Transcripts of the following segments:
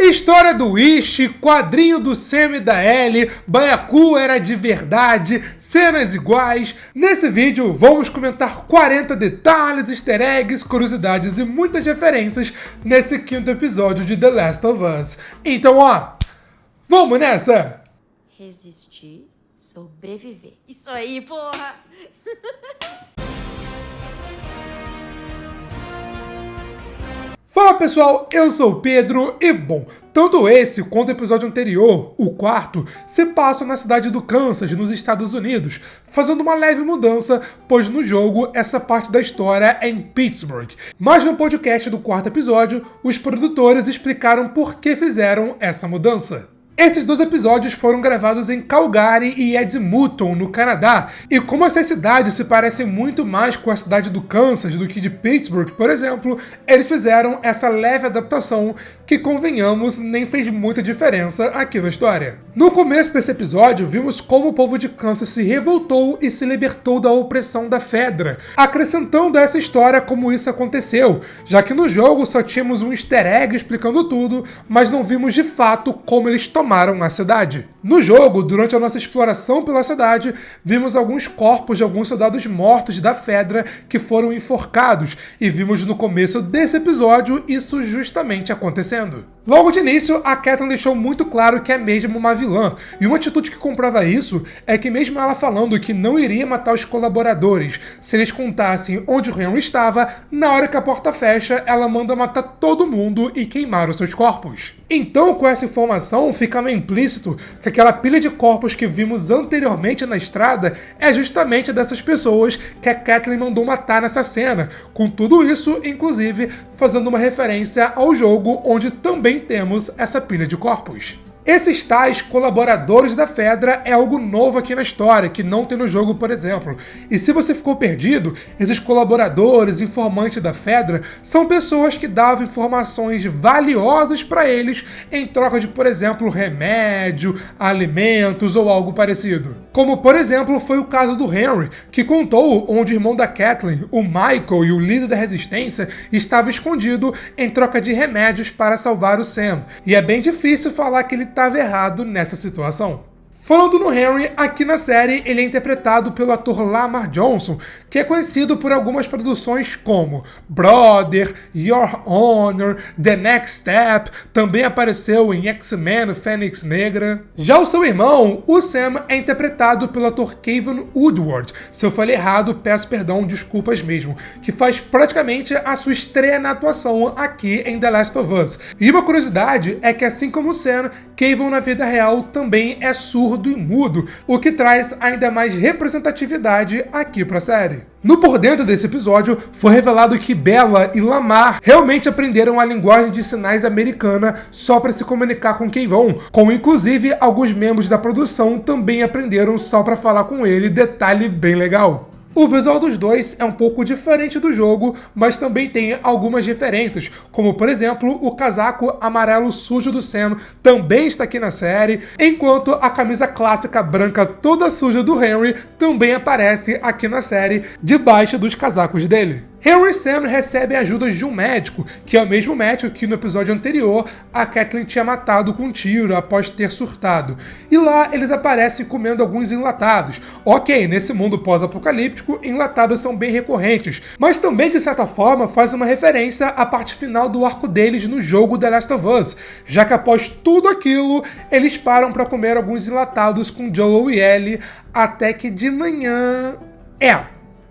História do Ishi, quadrinho do Sam e da Ellie, Byakuya era de verdade, cenas iguais. Nesse vídeo vamos comentar 40 detalhes, easter eggs, curiosidades e muitas referências nesse quinto episódio de The Last of Us. Então vamos nessa! Resistir, sobreviver. Isso aí, porra! Fala pessoal, eu sou o Pedro e tanto esse quanto o episódio anterior, o quarto, se passam na cidade do Kansas, nos Estados Unidos, fazendo uma leve mudança, pois no jogo essa parte da história é em Pittsburgh. Mas no podcast do quarto episódio, os produtores explicaram por que fizeram essa mudança. Esses dois episódios foram gravados em Calgary e Edmonton, no Canadá, e como essas cidades se parecem muito mais com a cidade do Kansas do que de Pittsburgh, por exemplo, eles fizeram essa leve adaptação que, convenhamos, nem fez muita diferença aqui na história. No começo desse episódio, vimos como o povo de Kansas se revoltou e se libertou da opressão da Fedra, acrescentando a essa história como isso aconteceu, já que no jogo só tínhamos um easter egg explicando tudo, mas não vimos de fato como eles tomaram a cidade. No jogo, durante a nossa exploração pela cidade, vimos alguns corpos de alguns soldados mortos da Fedra que foram enforcados, e vimos no começo desse episódio isso justamente acontecendo. Logo de início, a Catelyn deixou muito claro que é mesmo uma vilã, e uma atitude que comprova isso é que mesmo ela falando que não iria matar os colaboradores se eles contassem onde o Henry estava, na hora que a porta fecha, ela manda matar todo mundo e queimar os seus corpos. Então, com essa informação, fica meio implícito que aquela pilha de corpos que vimos anteriormente na estrada é justamente dessas pessoas que a Catelyn mandou matar nessa cena, com tudo isso, inclusive, fazendo uma referência ao jogo onde também temos essa pilha de corpos. Esses tais colaboradores da Fedra é algo novo aqui na história, que não tem no jogo, por exemplo. E se você ficou perdido, esses colaboradores, informantes da Fedra, são pessoas que davam informações valiosas para eles em troca de, por exemplo, remédio, alimentos ou algo parecido. Como, por exemplo, foi o caso do Henry, que contou onde o irmão da Catelyn, o Michael e o líder da resistência, estava escondido em troca de remédios para salvar o Sam. E é bem difícil falar que ele estava errado nessa situação. Falando no Henry, aqui na série ele é interpretado pelo ator Lamar Johnson, que é conhecido por algumas produções como Brother, Your Honor, The Next Step, também apareceu em X-Men Fênix Negra. Já o seu irmão, o Sam, é interpretado pelo ator Kevin Woodward. Se eu falei errado, peço perdão, desculpas mesmo, que faz praticamente a sua estreia na atuação aqui em The Last of Us. E uma curiosidade é que, assim como o Sam, Kevin na vida real também é surdo e mudo, o que traz ainda mais representatividade aqui pra série. No Por Dentro desse episódio, foi revelado que Bella e Lamar realmente aprenderam a linguagem de sinais americana só para se comunicar com Kayvon, como inclusive alguns membros da produção também aprenderam só para falar com ele, detalhe bem legal. O visual dos dois é um pouco diferente do jogo, mas também tem algumas referências, como por exemplo, o casaco amarelo sujo do Sam também está aqui na série, enquanto a camisa clássica branca toda suja do Henry também aparece aqui na série, debaixo dos casacos dele. Henry e Sam recebem ajuda de um médico, que é o mesmo médico que no episódio anterior a Catelyn tinha matado com um tiro após ter surtado. E lá eles aparecem comendo alguns enlatados. Ok, nesse mundo pós-apocalíptico, enlatados são bem recorrentes, mas também de certa forma faz uma referência à parte final do arco deles no jogo The Last of Us, já que após tudo aquilo, eles param para comer alguns enlatados com Joel e Ellie, até que de manhã...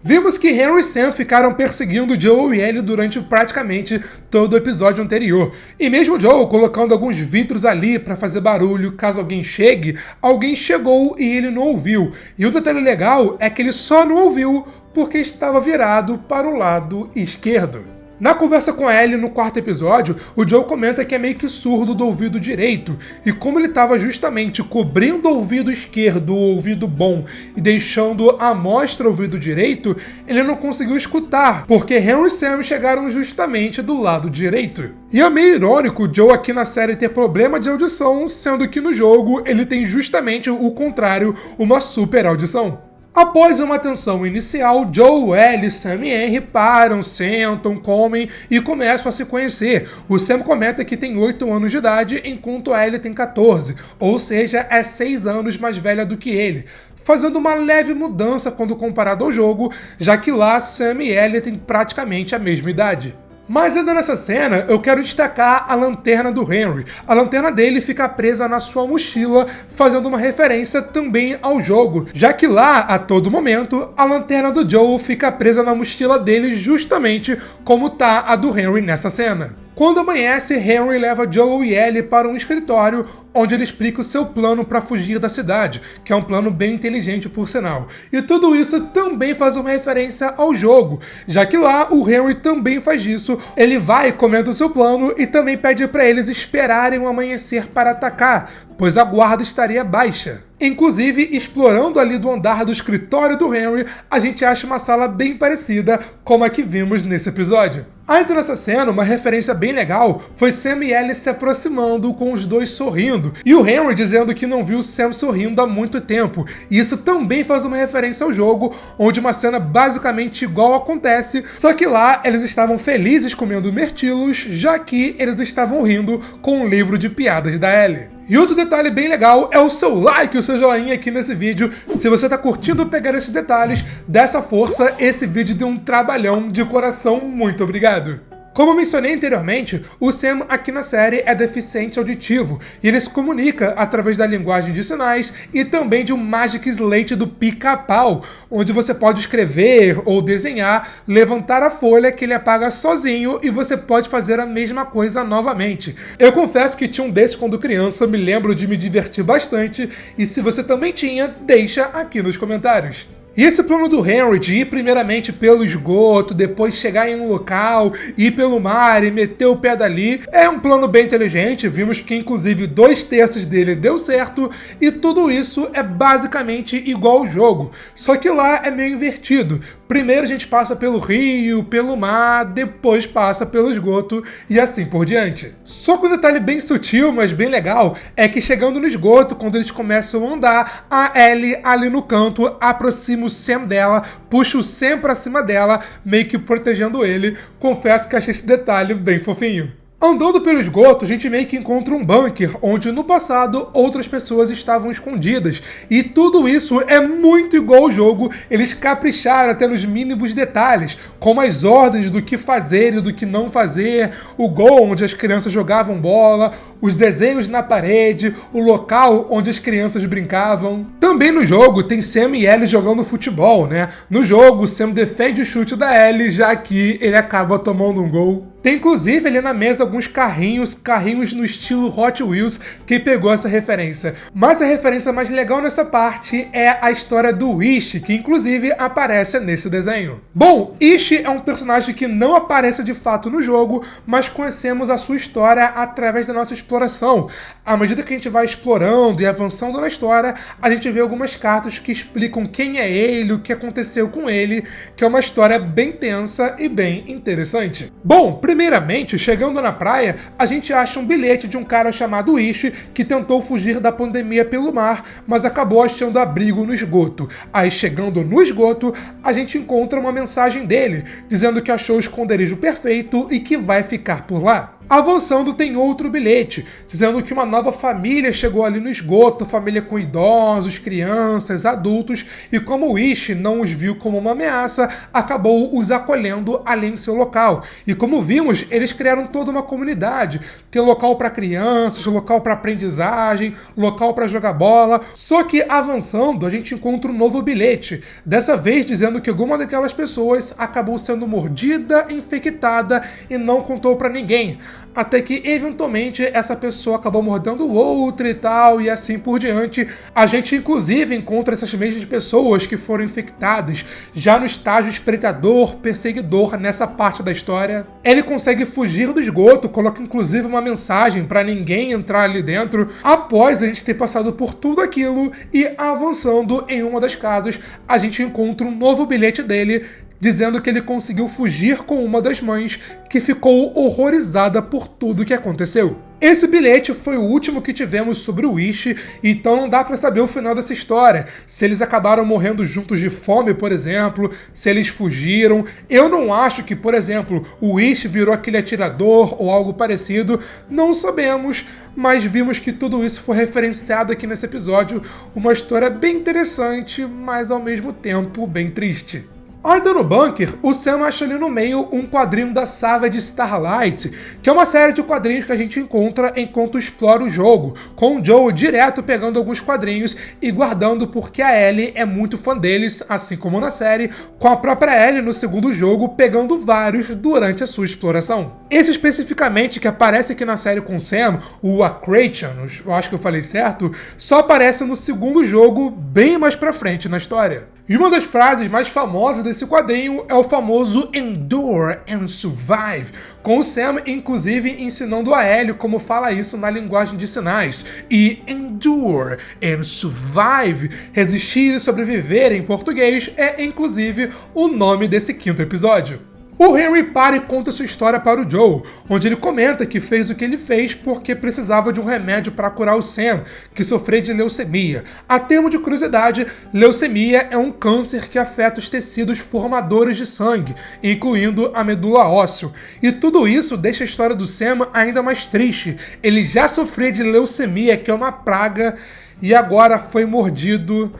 Vimos que Henry e Sam ficaram perseguindo Joel e Ellie durante praticamente todo o episódio anterior. E mesmo Joel colocando alguns vidros ali para fazer barulho caso alguém chegue, alguém chegou e ele não ouviu. E o detalhe legal é que ele só não ouviu porque estava virado para o lado esquerdo. Na conversa com a Ellie no quarto episódio, o Joel comenta que é meio que surdo do ouvido direito, e como ele estava justamente cobrindo o ouvido esquerdo, o ouvido bom, e deixando à mostra o ouvido direito, ele não conseguiu escutar, porque Henry e Sam chegaram justamente do lado direito. E é meio irônico o Joel aqui na série ter problema de audição, sendo que no jogo ele tem justamente o contrário, uma super audição. Após uma tensão inicial, Joel, Ellie, Sam e Henry param, sentam, comem e começam a se conhecer. O Sam comenta que tem 8 anos de idade, enquanto a Ellie tem 14, ou seja, é 6 anos mais velha do que ele, fazendo uma leve mudança quando comparado ao jogo, já que lá Sam e Ellie têm praticamente a mesma idade. Mas ainda nessa cena, eu quero destacar a lanterna do Henry. A lanterna dele fica presa na sua mochila, fazendo uma referência também ao jogo, já que lá, a todo momento, a lanterna do Joel fica presa na mochila dele justamente como tá a do Henry nessa cena. Quando amanhece, Henry leva Joel e Ellie para um escritório onde ele explica o seu plano para fugir da cidade, que é um plano bem inteligente por sinal. E tudo isso também faz uma referência ao jogo, já que lá o Henry também faz isso. Ele vai, comenta o seu plano e também pede para eles esperarem o amanhecer para atacar, pois a guarda estaria baixa. Inclusive, explorando ali do andar do escritório do Henry, a gente acha uma sala bem parecida com a que vimos nesse episódio. Ainda nessa cena, uma referência bem legal foi Sam e Ellie se aproximando com os dois sorrindo, e o Henry dizendo que não viu Sam sorrindo há muito tempo. E isso também faz uma referência ao jogo, onde uma cena basicamente igual acontece, só que lá eles estavam felizes comendo mirtilos, já que eles estavam rindo com um livro de piadas da Ellie. E outro detalhe bem legal é o seu like, o seu joinha aqui nesse vídeo. Se você tá curtindo pegar esses detalhes, dessa força, esse vídeo deu um trabalhão de coração, muito obrigado. Como mencionei anteriormente, o Sam aqui na série é deficiente auditivo e ele se comunica através da linguagem de sinais e também de um Magic Slate do Pica-Pau, onde você pode escrever ou desenhar, levantar a folha que ele apaga sozinho e você pode fazer a mesma coisa novamente. Eu confesso que tinha um desses quando criança, me lembro de me divertir bastante, e se você também tinha, deixa aqui nos comentários. E esse plano do Henry de ir primeiramente pelo esgoto, depois chegar em um local, ir pelo mar e meter o pé dali, é um plano bem inteligente. Vimos que inclusive 2/3 dele deu certo, e tudo isso é basicamente igual ao jogo, só que lá é meio invertido. Primeiro a gente passa pelo rio, pelo mar, depois passa pelo esgoto e assim por diante. Só que um detalhe bem sutil, mas bem legal, é que chegando no esgoto, quando eles começam a andar, a Ellie ali no canto aproxima o Sam dela, puxa o Sam pra cima dela, meio que protegendo ele. Confesso que achei esse detalhe bem fofinho. Andando pelo esgoto, a gente meio que encontra um bunker, onde no passado outras pessoas estavam escondidas. E tudo isso é muito igual ao jogo, eles capricharam até nos mínimos detalhes, como as ordens do que fazer e do que não fazer, o gol onde as crianças jogavam bola, os desenhos na parede, o local onde as crianças brincavam. Também no jogo tem Sam e Ellie jogando futebol, né? No jogo, Sam defende o chute da Ellie, já que ele acaba tomando um gol. Tem inclusive ali na mesa alguns carrinhos no estilo Hot Wheels, que pegou essa referência. Mas a referência mais legal nessa parte é a história do Ishi, que inclusive aparece nesse desenho. Bom, Ishi é um personagem que não aparece de fato no jogo, mas conhecemos a sua história através da nossa exploração. À medida que a gente vai explorando e avançando na história, a gente vê algumas cartas que explicam quem é ele, o que aconteceu com ele, que é uma história bem tensa e bem interessante. Bom, primeiramente, chegando na praia, a gente acha um bilhete de um cara chamado Ishi que tentou fugir da pandemia pelo mar, mas acabou achando abrigo no esgoto. Aí, chegando no esgoto, a gente encontra uma mensagem dele, dizendo que achou o esconderijo perfeito e que vai ficar por lá. Avançando, tem outro bilhete, dizendo que uma nova família chegou ali no esgoto, família com idosos, crianças, adultos, e como o Ishi não os viu como uma ameaça, acabou os acolhendo ali em seu local. E como vimos, eles criaram toda uma comunidade, tem local para crianças, local para aprendizagem, local para jogar bola. Só que avançando, a gente encontra um novo bilhete, dessa vez dizendo que alguma daquelas pessoas acabou sendo mordida, infectada e não contou para ninguém. Até que, eventualmente, essa pessoa acabou mordendo outra e tal, e assim por diante. A gente, inclusive, encontra essas mesmas pessoas que foram infectadas, já no estágio espreitador, perseguidor, nessa parte da história. Ele consegue fugir do esgoto, coloca, inclusive, uma mensagem para ninguém entrar ali dentro, após a gente ter passado por tudo aquilo, e avançando em uma das casas, a gente encontra um novo bilhete dele, dizendo que ele conseguiu fugir com uma das mães, que ficou horrorizada por tudo que aconteceu. Esse bilhete foi o último que tivemos sobre o Ishi, então não dá pra saber o final dessa história. Se eles acabaram morrendo juntos de fome, por exemplo, se eles fugiram. Eu não acho que, por exemplo, o Ishi virou aquele atirador ou algo parecido, não sabemos, mas vimos que tudo isso foi referenciado aqui nesse episódio. Uma história bem interessante, mas ao mesmo tempo bem triste. Ainda no bunker, o Sam acha ali no meio um quadrinho da Savage Starlight, que é uma série de quadrinhos que a gente encontra enquanto explora o jogo, com o Joe direto pegando alguns quadrinhos e guardando porque a Ellie é muito fã deles, assim como na série, com a própria Ellie no segundo jogo pegando vários durante a sua exploração. Esse especificamente que aparece aqui na série com o Sam, o Acratian, eu acho que eu falei certo, só aparece no segundo jogo bem mais pra frente na história. E uma das frases mais famosas desse quadrinho é o famoso Endure and Survive, com o Sam inclusive ensinando a Ellie como fala isso na linguagem de sinais. E Endure and Survive, resistir e sobreviver em português, é inclusive o nome desse quinto episódio. O Henry para e conta sua história para o Joe, onde ele comenta que fez o que ele fez porque precisava de um remédio para curar o Sam, que sofria de leucemia. A termo de curiosidade, leucemia é um câncer que afeta os tecidos formadores de sangue, incluindo a medula óssea. E tudo isso deixa a história do Sam ainda mais triste. Ele já sofria de leucemia, que é uma praga, e agora foi mordido.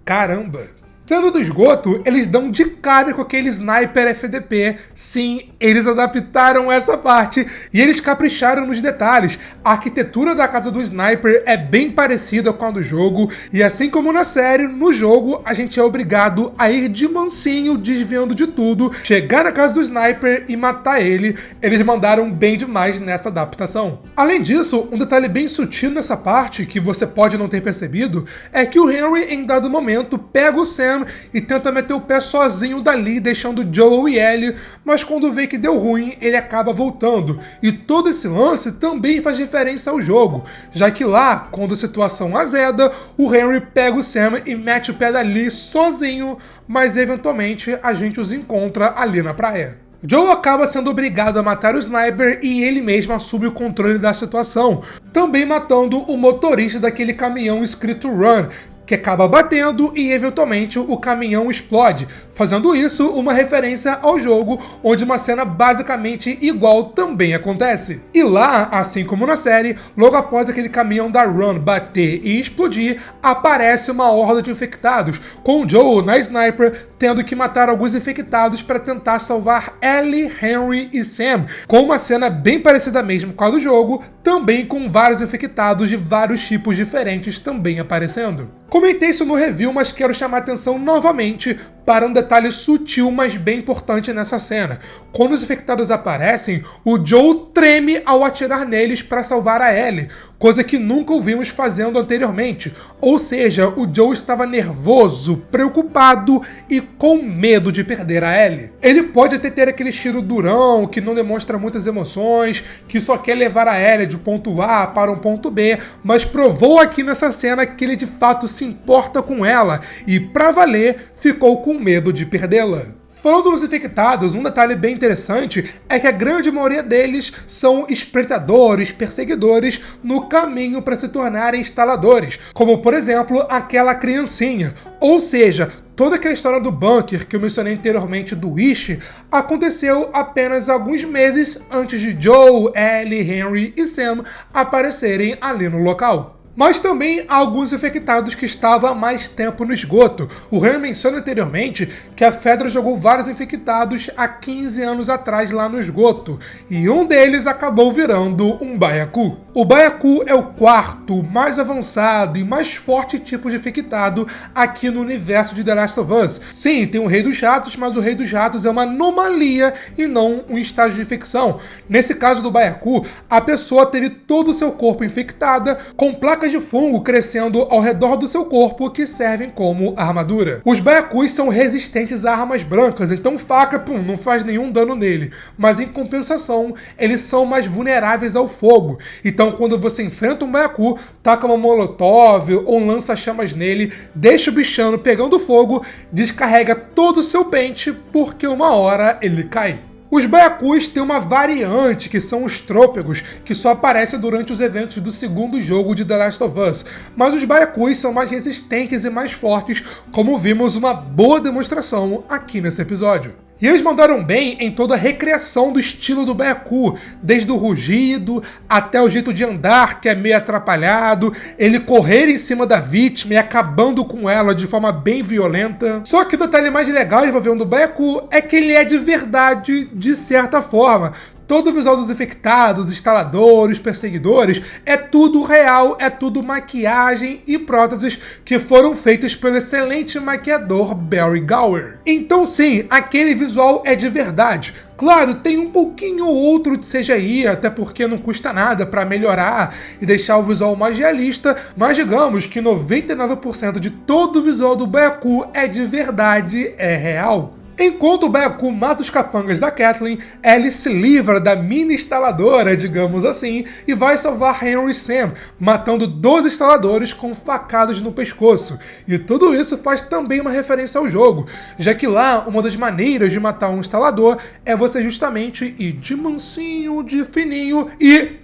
Caramba! Sendo do esgoto, eles dão de cara com aquele sniper FDP. Sim, eles adaptaram essa parte e eles capricharam nos detalhes. A arquitetura da casa do sniper é bem parecida com a do jogo, e assim como na série, no jogo a gente é obrigado a ir de mansinho, desviando de tudo, chegar na casa do sniper e matar ele. Eles mandaram bem demais nessa adaptação. Além disso, um detalhe bem sutil nessa parte, que você pode não ter percebido, é que o Henry em dado momento pega o Sam e tenta meter o pé sozinho dali, deixando Joel e Ellie, mas quando vê que deu ruim, ele acaba voltando. E todo esse lance também faz referência ao jogo, já que lá, quando a situação azeda, o Henry pega o Sam e mete o pé dali sozinho, mas eventualmente a gente os encontra ali na praia. Joe acaba sendo obrigado a matar o sniper e ele mesmo assume o controle da situação, também matando o motorista daquele caminhão escrito Run, que acaba batendo e eventualmente o caminhão explode, fazendo isso uma referência ao jogo, onde uma cena basicamente igual também acontece. E lá, assim como na série, logo após aquele caminhão da Run bater e explodir, aparece uma horda de infectados, com o Joe na sniper tendo que matar alguns infectados para tentar salvar Ellie, Henry e Sam, com uma cena bem parecida mesmo com a do jogo, também com vários infectados de vários tipos diferentes também aparecendo. Comentei isso no review, mas quero chamar a atenção novamente para um detalhe sutil, mas bem importante nessa cena. Quando os infectados aparecem, o Joe treme ao atirar neles para salvar a Ellie, coisa que nunca o vimos fazendo anteriormente. Ou seja, o Joe estava nervoso, preocupado e com medo de perder a Ellie. Ele pode até ter aquele estilo durão, que não demonstra muitas emoções, que só quer levar a Ellie de ponto A para um ponto B, mas provou aqui nessa cena que ele de fato se importa com ela e, pra valer, ficou com medo de perdê-la. Falando dos infectados, um detalhe bem interessante é que a grande maioria deles são espreitadores, perseguidores no caminho para se tornarem instaladores, como por exemplo aquela criancinha. Ou seja, toda aquela história do bunker que eu mencionei anteriormente do Ishi aconteceu apenas alguns meses antes de Joe, Ellie, Henry e Sam aparecerem ali no local. Mas também há alguns infectados que estavam há mais tempo no esgoto. O Henry menciona anteriormente que a Fedra jogou vários infectados há 15 anos atrás lá no esgoto, e um deles acabou virando um Byaku. O Byaku é o quarto, mais avançado e mais forte tipo de infectado aqui no universo de The Last of Us. Sim, tem o Rei dos Ratos, mas o Rei dos Ratos é uma anomalia e não um estágio de infecção. Nesse caso do Byaku, a pessoa teve todo o seu corpo infectada, com placas de fungo crescendo ao redor do seu corpo que servem como armadura. Os Byakus são resistentes a armas brancas, então faca, não faz nenhum dano nele, mas em compensação, eles são mais vulneráveis ao fogo. Então quando você enfrenta um Byaku, taca uma molotov ou lança chamas nele, deixa o bichano pegando fogo, descarrega todo o seu pente, porque uma hora ele cai. Os Byakus têm uma variante, que são os trôpegos, que só aparecem durante os eventos do segundo jogo de The Last of Us, mas os Byakus são mais resistentes e mais fortes, como vimos uma boa demonstração aqui nesse episódio. E eles mandaram bem em toda a recriação do estilo do Byaku, desde o rugido até o jeito de andar, que é meio atrapalhado, ele correr em cima da vítima e acabando com ela de forma bem violenta. Só que o detalhe mais legal envolvendo o Byaku é que ele é de verdade, de certa forma. Todo o visual dos infectados, instaladores, perseguidores, é tudo real, é tudo maquiagem e próteses que foram feitas pelo excelente maquiador Barry Gower. Então sim, aquele visual é de verdade. Claro, tem um pouquinho ou outro de CGI, até porque não custa nada para melhorar e deixar o visual mais realista, mas digamos que 99% de todo o visual do Byaku é de verdade, é real. Enquanto o Byaku mata os capangas da Kathleen, Ellie se livra da mini instaladora, digamos assim, e vai salvar Henry e Sam, matando 12 instaladores com facadas no pescoço. E tudo isso faz também uma referência ao jogo, já que lá uma das maneiras de matar um instalador é você justamente ir de mansinho, de fininho e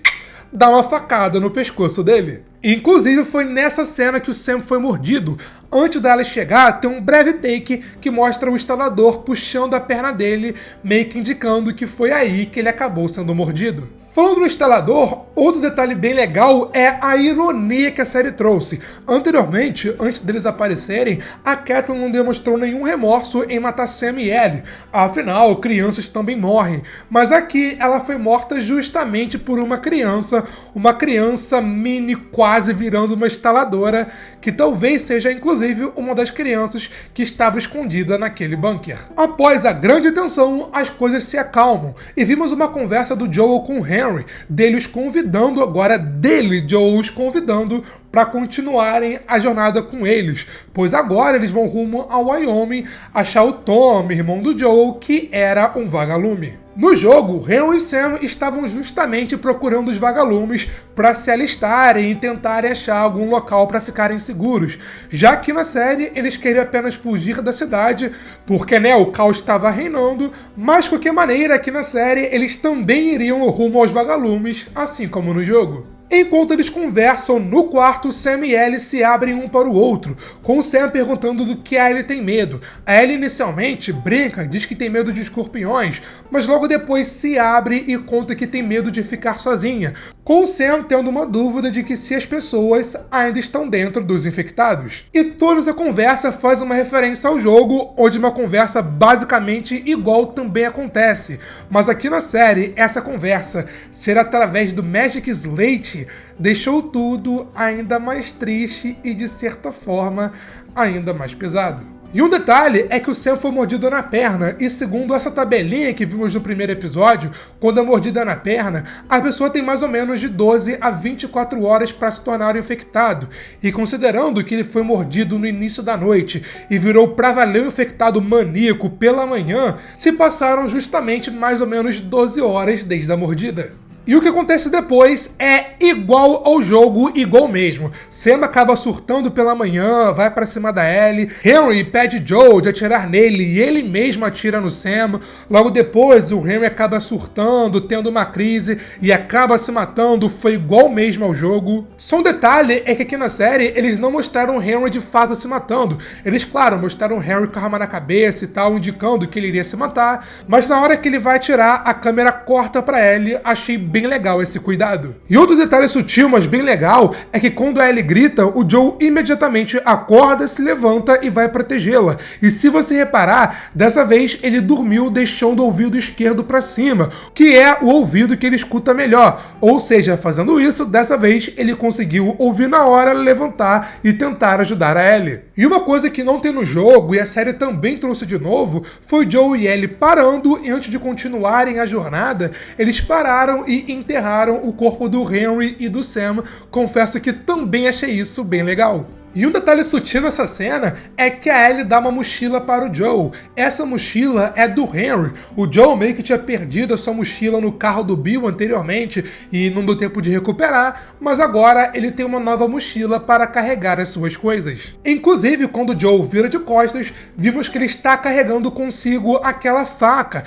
dar uma facada no pescoço dele. Inclusive foi nessa cena que o Sam foi mordido. Antes dela chegar, tem um breve take que mostra o instalador puxando a perna dele, meio que indicando que foi aí que ele acabou sendo mordido. Falando no instalador, outro detalhe bem legal é a ironia que a série trouxe. Anteriormente, antes deles aparecerem, a Kathleen não demonstrou nenhum remorso em matar Sam e Ellie. Afinal, crianças também morrem. Mas aqui ela foi morta justamente por uma criança mini quase virando uma instaladora, que talvez seja inclusive uma das crianças que estava escondida naquele bunker. Após a grande tensão, as coisas se acalmam e vimos uma conversa do Joel com Henry, dele os convidando para continuarem a jornada com eles, pois agora eles vão rumo ao Wyoming achar o Tom, irmão do Joel, que era um vagalume. No jogo, Henry e Sam estavam justamente procurando os vagalumes para se alistarem e tentarem achar algum local para ficarem seguros, já que na série eles queriam apenas fugir da cidade, porque o caos estava reinando, mas de qualquer maneira aqui na série eles também iriam rumo aos vagalumes, assim como no jogo. Enquanto eles conversam no quarto, Sam e Ellie se abrem um para o outro, com o Sam perguntando do que a Ellie tem medo. A Ellie inicialmente brinca, diz que tem medo de escorpiões, mas logo depois se abre e conta que tem medo de ficar sozinha, com o Sam tendo uma dúvida de que se as pessoas ainda estão dentro dos infectados. E toda essa conversa faz uma referência ao jogo, onde uma conversa basicamente igual também acontece, mas aqui na série, essa conversa ser através do Magic Slate deixou tudo ainda mais triste e, de certa forma, ainda mais pesado. E um detalhe é que o Sam foi mordido na perna, e segundo essa tabelinha que vimos no primeiro episódio, quando a mordida é na perna, a pessoa tem mais ou menos de 12 a 24 horas para se tornar infectado. E considerando que ele foi mordido no início da noite e virou pra valer um infectado maníaco pela manhã, se passaram justamente mais ou menos 12 horas desde a mordida. E o que acontece depois é igual ao jogo, igual mesmo. Sam acaba surtando pela manhã, vai pra cima da Ellie, Henry pede Joel de atirar nele e ele mesmo atira no Sam. Logo depois o Henry acaba surtando, tendo uma crise e acaba se matando, foi igual mesmo ao jogo. Só um detalhe é que aqui na série eles não mostraram o Henry de fato se matando. Eles, claro, mostraram o Henry com a arma na cabeça e tal, indicando que ele iria se matar, mas na hora que ele vai atirar, a câmera corta pra Ellie. Achei bem legal esse cuidado. E outro detalhe sutil, mas bem legal, é que quando a Ellie grita, o Joel imediatamente acorda, se levanta e vai protegê-la. E se você reparar, dessa vez ele dormiu deixando o ouvido esquerdo para cima, que é o ouvido que ele escuta melhor. Ou seja, fazendo isso, dessa vez ele conseguiu ouvir na hora, levantar e tentar ajudar a Ellie. E uma coisa que não tem no jogo, e a série também trouxe de novo, foi Joel e Ellie parando e antes de continuarem a jornada, eles pararam e enterraram o corpo do Henry e do Sam. Confesso que também achei isso bem legal. E um detalhe sutil nessa cena é que a Ellie dá uma mochila para o Joel. Essa mochila é do Henry. O Joel meio que tinha perdido a sua mochila no carro do Bill anteriormente e não deu tempo de recuperar, mas agora ele tem uma nova mochila para carregar as suas coisas. Inclusive, quando o Joel vira de costas, vimos que ele está carregando consigo aquela faca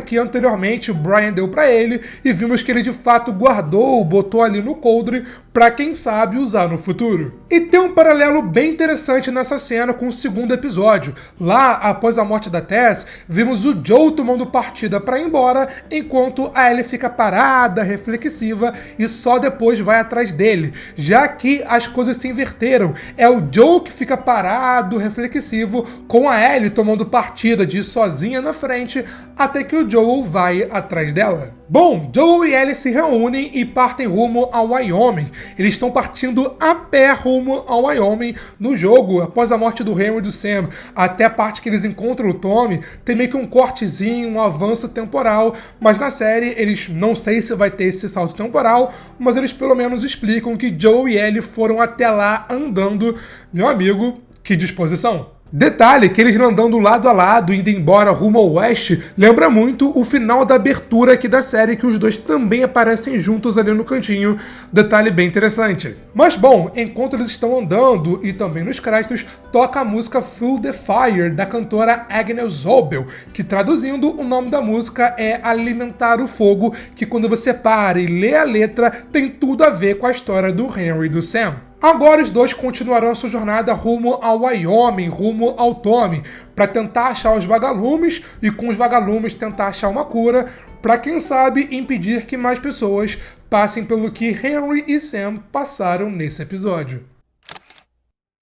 que anteriormente o Brian deu para ele, e vimos que ele de fato guardou, botou ali no coldre para quem sabe usar no futuro. E tem um paralelo bem interessante nessa cena com o segundo episódio. Lá, após a morte da Tess, vimos o Joel tomando partida para ir embora, enquanto a Ellie fica parada, reflexiva e só depois vai atrás dele. Já que as coisas se inverteram, é o Joel que fica parado, reflexivo, com a Ellie tomando partida de ir sozinha na frente, até que o Joel vai atrás dela. Bom, Joel e Ellie se reúnem e partem rumo ao Wyoming. Eles estão partindo a pé rumo ao Wyoming. No jogo, após a morte do Henry e do Sam, até a parte que eles encontram o Tommy, tem meio que um cortezinho, um avanço temporal, mas na série eles não sei se vai ter esse salto temporal, mas eles pelo menos explicam que Joel e Ellie foram até lá andando. Meu amigo, que disposição! Detalhe que eles andando lado a lado, indo embora rumo ao oeste, lembra muito o final da abertura aqui da série, que os dois também aparecem juntos ali no cantinho. Detalhe bem interessante. Mas bom, enquanto eles estão andando e também nos créditos, toca a música Fuel the Fire, da cantora Agnes Zobel, que traduzindo o nome da música é Alimentar o Fogo, que quando você para e lê a letra, tem tudo a ver com a história do Henry e do Sam. Agora os dois continuarão sua jornada rumo ao Wyoming, rumo ao Tommy, para tentar achar os vagalumes e com os vagalumes tentar achar uma cura, para quem sabe impedir que mais pessoas passem pelo que Henry e Sam passaram nesse episódio.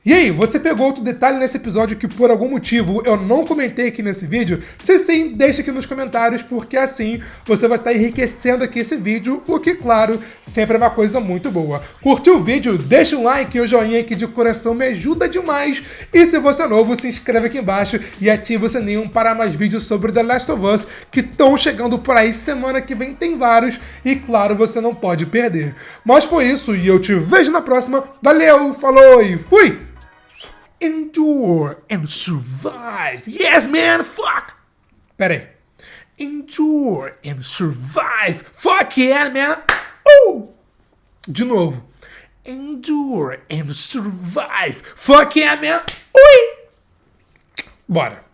E aí, você pegou outro detalhe nesse episódio que por algum motivo eu não comentei aqui nesse vídeo? Se sim, deixa aqui nos comentários, porque assim você vai estar enriquecendo aqui esse vídeo, o que, claro, sempre é uma coisa muito boa. Curtiu o vídeo? Deixa um like e o joinha aqui de coração, me ajuda demais. E se você é novo, se inscreve aqui embaixo e ativa o sininho para mais vídeos sobre The Last of Us, que estão chegando por aí. Semana que vem tem vários e, claro, você não pode perder. Mas foi isso e eu te vejo na próxima. Valeu, falou e fui! Endure and survive. Yes, man, fuck! Pera aí. Endure and survive. Fuck yeah, man! De novo. Endure and survive. Fuck yeah, man! Ui! Bora.